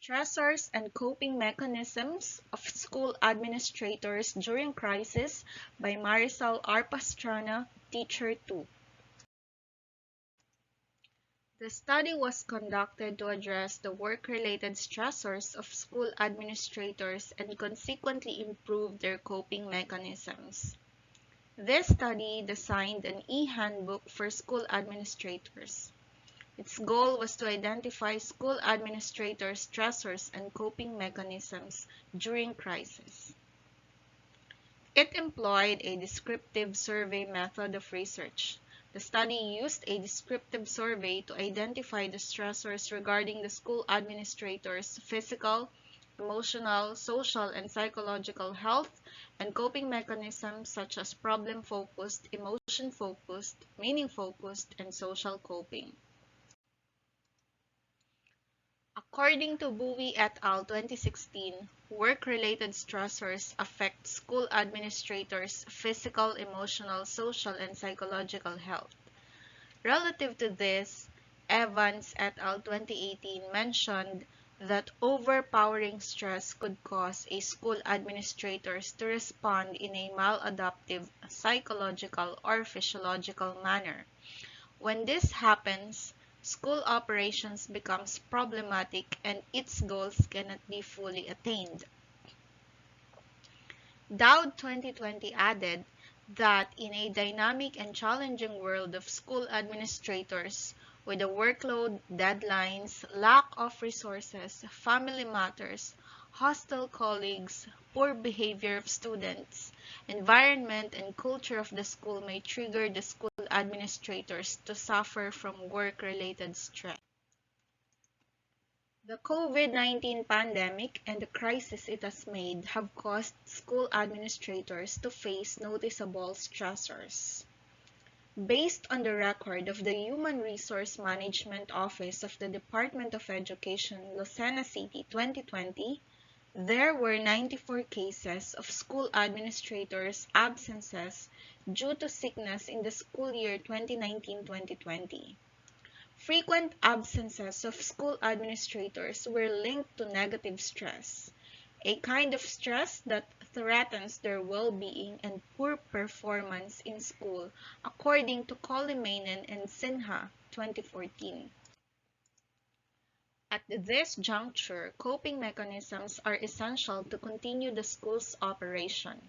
Stressors and Coping Mechanisms of School Administrators During Crisis by Maricel R Pastrana, Teacher 2. The study was conducted to address the work-related stressors of school administrators and consequently improve their coping mechanisms. This study designed an e-handbook for school administrators. Its goal was to identify school administrators' stressors and coping mechanisms during crisis. It employed a descriptive survey method of research. The study used a descriptive survey to identify the stressors regarding the school administrators' physical, emotional, social, and psychological health and coping mechanisms such as problem-focused, emotion-focused, meaning-focused, and social coping. According to Bowie et al. 2016, work-related stressors affect school administrators' physical, emotional, social, and psychological health. Relative to this, Evans et al. 2018 mentioned that overpowering stress could cause a school administrators to respond in a maladaptive psychological or physiological manner. When this happens, school operations becomes problematic and its goals cannot be fully attained. Dowd 2020 added that in a dynamic and challenging world of school administrators, with the workload, deadlines, lack of resources, family matters, hostile colleagues, poor behavior of students, environment and culture of the school may trigger the school administrators to suffer from work-related stress. The COVID-19 pandemic and the crisis it has made have caused school administrators to face noticeable stressors. Based on the record of the Human Resource Management Office of the Department of Education, Lucena City 2020, there were 94 cases of school administrators' absences due to sickness in the school year 2019-2020. Frequent absences of school administrators were linked to negative stress, a kind of stress that threatens their well-being and poor performance in school, according to Kolimainen and Sinha, 2014. At this juncture, coping mechanisms are essential to continue the school's operation.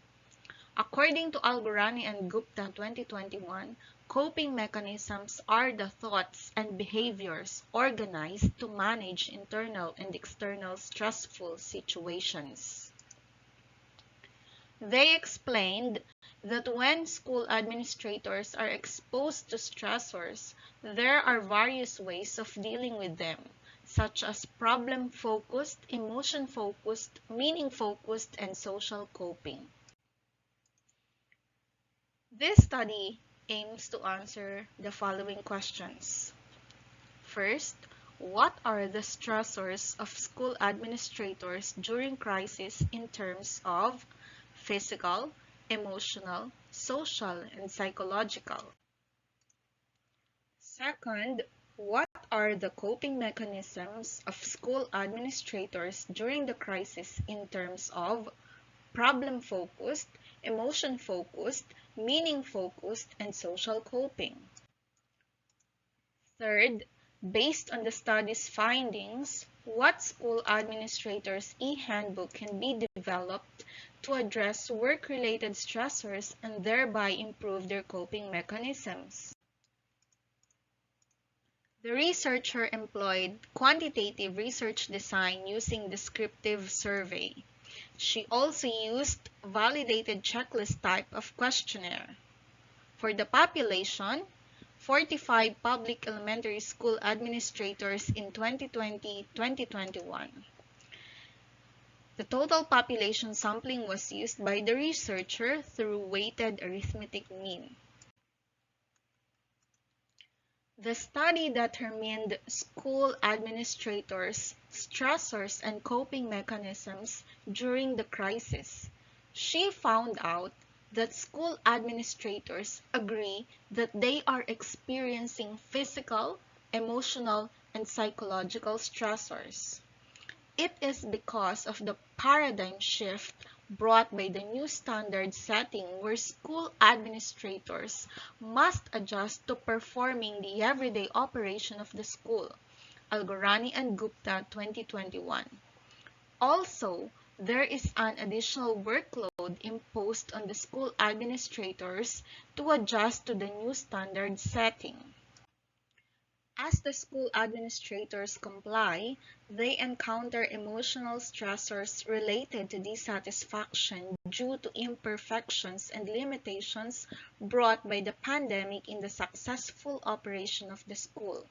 According to Algorani and Gupta, 2021, coping mechanisms are the thoughts and behaviors organized to manage internal and external stressful situations. They explained that when school administrators are exposed to stressors, there are various ways of dealing with them, such as problem-focused, emotion-focused, meaning-focused, and social coping. This study aims to answer the following questions. First, what are the stressors of school administrators during crisis in terms of physical, emotional, social, and psychological? Second, what are the coping mechanisms of school administrators during the crisis in terms of problem-focused, emotion-focused, meaning-focused, and social coping? Third, based on the study's findings, what school administrators' e-handbook can be developed to address work-related stressors and thereby improve their coping mechanisms? The researcher employed quantitative research design using descriptive survey. She also used validated checklist type of questionnaire. For the population, 45 public elementary school administrators in 2020-2021. The total population sampling was used by the researcher through weighted arithmetic mean. The study determined school administrators' stressors and coping mechanisms during the crisis. She found out that school administrators agree that they are experiencing physical, emotional, and psychological stressors. It is because of the paradigm shift brought by the new standard setting where school administrators must adjust to performing the everyday operation of the school. Algorani and Gupta 2021. Also, there is an additional workload imposed on the school administrators to adjust to the new standard setting. As the school administrators comply, they encounter emotional stressors related to dissatisfaction due to imperfections and limitations brought by the pandemic in the successful operation of the school.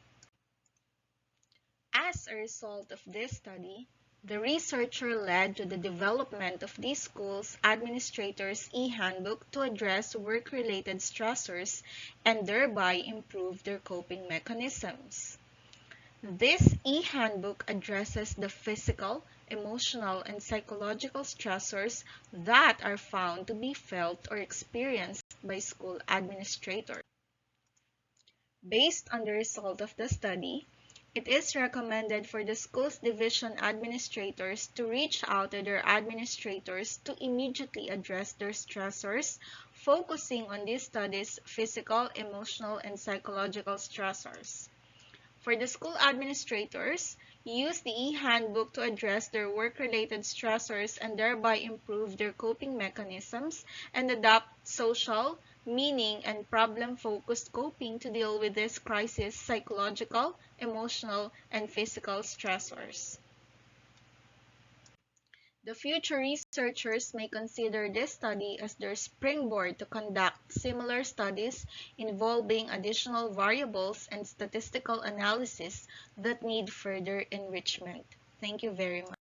As a result of this study, the researcher led to the development of the school's administrators' e-handbook to address work-related stressors and thereby improve their coping mechanisms. This e-handbook addresses the physical, emotional, and psychological stressors that are found to be felt or experienced by school administrators. Based on the result of the study, it is recommended for the school's division administrators to reach out to their administrators to immediately address their stressors, focusing on this study's physical, emotional, and psychological stressors. For the school administrators, use the e-handbook to address their work-related stressors and thereby improve their coping mechanisms and adopt social, meaning, and problem-focused coping to deal with this crisis' psychological, emotional, and physical stressors. The future researchers may consider this study as their springboard to conduct similar studies involving additional variables and statistical analysis that need further enrichment. Thank you very much.